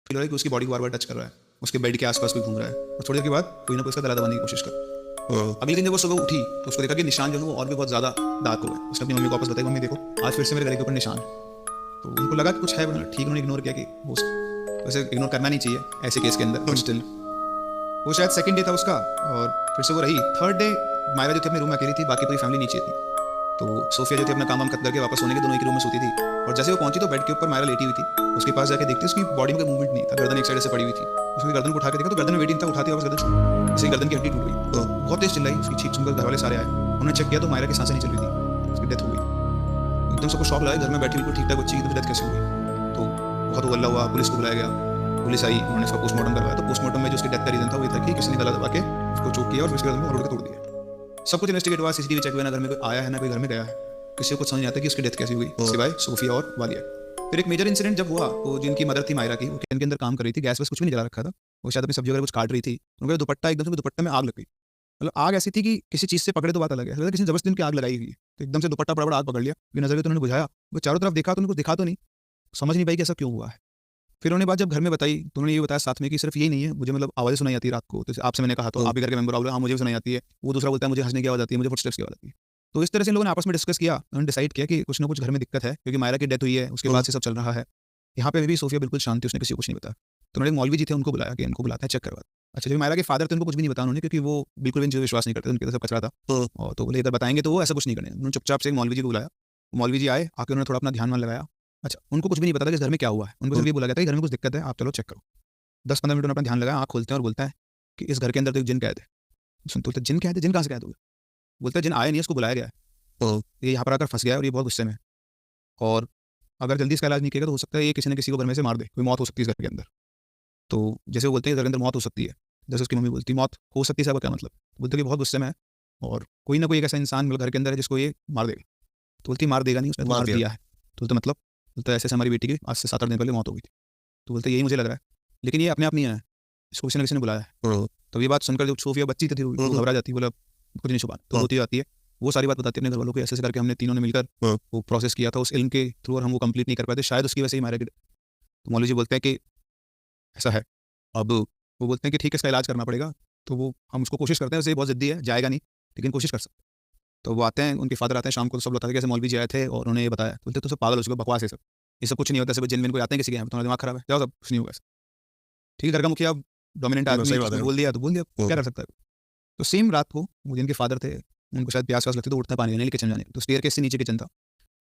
Feel हो रहा है कि उसकी बॉडी को बार बार टच कर रहा है, उसके बेड के आसपास भी घूम रहा है, और थोड़ी देर के बाद कोई ना कोई उसका गला दबाने की कोशिश कर। अगले दिन जब वो सुबह उठी तो उसको देखा कि निशान जो है वो और भी बहुत ज़्यादा डार्क हो गए। उसने अपनी मम्मी को वापस बताया, मम्मी देखो आज फिर से मेरे गले के ऊपर निशान है। तो उनको लगा कि कुछ है, बना ठीक, उन्होंने इग्नोर किया कि वो वैसे इग्नोर करना नहीं चाहिए ऐसे केस के अंदर, बट स्टिल वो शायद सेकंड डे था उसका, और फिर से वो रही। थर्ड डे मायरा जो थी अपने रूम में अकेली थी, बाकी पूरी फैमिली नीचे थी। तो सोफिया जो थी अपना काम खत्म करके वापस सोने के दोनों एक रूम में सोती थी, और जैसे वो पहुंची तो बेड के ऊपर मायरा लेटी हुई थी। उसके पास जाके देखती उसकी बॉडी में कोई मूवमेंट नहीं था, गर्दन एक साइड से पड़ी हुई थी। उसकी गर्दन को उठा के देखा तो गर्दन में वेट नहीं था, उठाती वापस गर्दन, इसी गर्दन की हड्डी टूट गई। तो बहुत तेज चिल्लाई, उसकी चीख सुनकर घर वाले सारे आए। उन्होंने चेक किया तो मायरा की सांसें नहीं चल रही थी, उसकी डेथ हो गई। एकदम सबको शॉक लगा, घर में बैठी बिल्कुल ठीक ठाक बच्ची की डेथ कैसे हुई। तो बहुत हल्ला हुआ, पुलिस को बुलाया गया, पुलिस आई, उन्होंने इसका पोस्टमार्टम करवाया। तो पोस्टमार्टम में जो उसकी डेथ का रीजन था वो ये था कि किसी ने गला दबा के उसको चोक किया और उसके गर्दन में रोड के तोड़ दिया। सब कुछ इन्वेस्टिगेट हुआ, सीसीटीवी चेक हुआ, ना घर में कोई आया है ना कोई घर में गया है, किसी को कुछ समझ नहीं आता कि उसकी डेथ कैसे हुई सिवाय सोफिया और वालिया। फिर एक मेजर इंसिडेंट जब हुआ तो जिनकी मदर थी मायरा की, वो किचन के अंदर काम कर रही थी, गैस वैस कुछ भी नहीं जला रखा था, वो शायद अपनी सब्जी वगैरह कुछ काट रही थी। उनका दुपट्टा एकदम से दुपट्टे में आग लग गई। मतलब आग ऐसी थी कि किसी चीज़ से पकड़े तो बात अलग है, किसी ने जबरदस्ती उनकी आग लगाई हुई, तो एकदम से दुपट्टा बड़ा आग पकड़ लिया। नजर में तो उन्होंने बुझाया, वो चारों तरफ देखा तो उनको दिखा तो नहीं, समझ नहीं पाई कि ऐसा क्यों हुआ है। फिर उन्होंने बात जब घर में बताई तो उन्होंने ये बताया साथ में कि सिर्फ यही नहीं है, मुझे मतलब आवाज़ें सुनाई आती है रात को, तो आपसे मैंने कहा तो आप भी घर के मेंबर बोले हाँ मुझे भी सुनाई आती है, वो दूसरा बोलता है मुझे हंसने की आवाज़ आती है, मुझे फुटस्टेप्स की आवाज़ आती है। तो इस तरह से इन लोगों ने आपस में डिस्कस किया, उन्होंने डिसाइड किया कि कुछ ना कुछ घर में दिक्कत है, क्योंकि मायरा की डेथ हुई है, उसके बाद से सब चल रहा है। यहाँ पे भी सोफिया बिल्कुल शांत थी, उसने किसी को कुछ नहीं बताया। तो उन्होंने मौलवी जी थे उनको बुलाया कि इनको बुलाते हैं चेक करवा। अच्छा, जो मायरा के फादर थे उनको कुछ भी नहीं बताया उन्होंने, क्योंकि वो बिल्कुल भी इन चीज़ों विश्वास नहीं करते, उनके तो सब कचरा था। और तो बोले इधर बताएंगे तो वो ऐसा कुछ नहीं करने। उन्होंने चुपचाप से मौलवी जी को बुलाया, मौलवी जी आए, आके उन्होंने थोड़ा अपना ध्यान मान लगाया। अच्छा, उनको कुछ भी नहीं पता था कि इस घर में क्या हुआ है, उनको सिर्फ ये बोला गया था कि घर में कुछ दिक्कत है, आप चलो चेक करो। 10-15 मिनट उन्होंने अपना ध्यान लगाया, आँख खोलते हैं और बोलता है कि इस घर के अंदर तो एक जिन कैद है। सुन तो जिन कैद है, जिन कहाँ से कैद हो गया? बोलता है जिन आया नहीं, इसको बुलाया गया है, ये यहाँ पर आकर फंस गया है और ये बहुत गुस्से में है, और अगर जल्दी इसका इलाज नहीं किया तो हो सकता है ये किसी न किसी को घर में से मार दे, कोई मौत हो सकती है इस घर के अंदर। तो जैसे वो बोलते हैं घर के अंदर मौत हो सकती है, जैसे उसकी मम्मी बोलती मौत हो सकती है, साहब क्या मतलब? बोलते कि बहुत गुस्से में है और कोई ना कोई एक ऐसा इंसान मतलब घर के अंदर है जिसको ये मार देगा। तो बोलती मार देगा नहीं, उसने तो मार दिया है। तो बोलते मतलब? बोलता ऐसे हमारी बेटी की आज से 7-8 दिन पहले मौत हो गई थी। तो बोलते यही मुझे लग रहा है, लेकिन ये अपने आप नहीं है, इसको किसी न किसी ने बुलाया है। तो ये बात सुनकर जो सोफिया बच्ची थी वो घबरा जाती है, बोला कुछ नहीं छुपा, तो रोती जाती है। वो सारी बात बताती है अपने घर वालों को, ऐसे करके हमने तीनों ने मिलकर वो प्रोसेस किया था उस इल्म के थ्रू, और हम वो कंप्लीट नहीं कर पाए थे, शायद उसकी वजह से ही मारा गया। तो मौलवी जी बोलते हैं कि ऐसा है। अब वो बोलते हैं कि ठीक है इसका इलाज करना पड़ेगा। तो वो हम उसको कोशिश करते हैं, वैसे बहुत ज़िद्दी है, जाएगा नहीं लेकिन कोशिश कर सकते। तो वो आते हैं, उनके फादर आते हैं शाम को, तो सब बताते हैं कैसे मौलवी जी आए थे और उन्होंने ये बताया। बोलते तो सब पागल हो चुके, बकवास है सब, ये सब कुछ नहीं होता, सब जिन विन को आते हैं किसी के यहाँ, तुम्हारा दिमाग खराब है, जाओ सब कुछ नहीं होगा। ठीक है, घर का मुखिया डोमिनेंट आदमी बोल दिया तो बोल दिया, क्या कर सकता है। तो सेम रात को वो जिनके फादर थे, उनको शायद प्यास लगती, तो उठते हैं पानी लेने किचन जाने, तो स्टेयर केस से नीचे किचन था,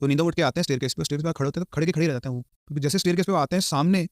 तो नींदों उठ के आते हैं स्टेयर केस पे खड़े होते हैं, तो खड़े के खड़े रह जाते हैं वो, क्योंकि जैसे स्टेयर केस पे आते हैं सामने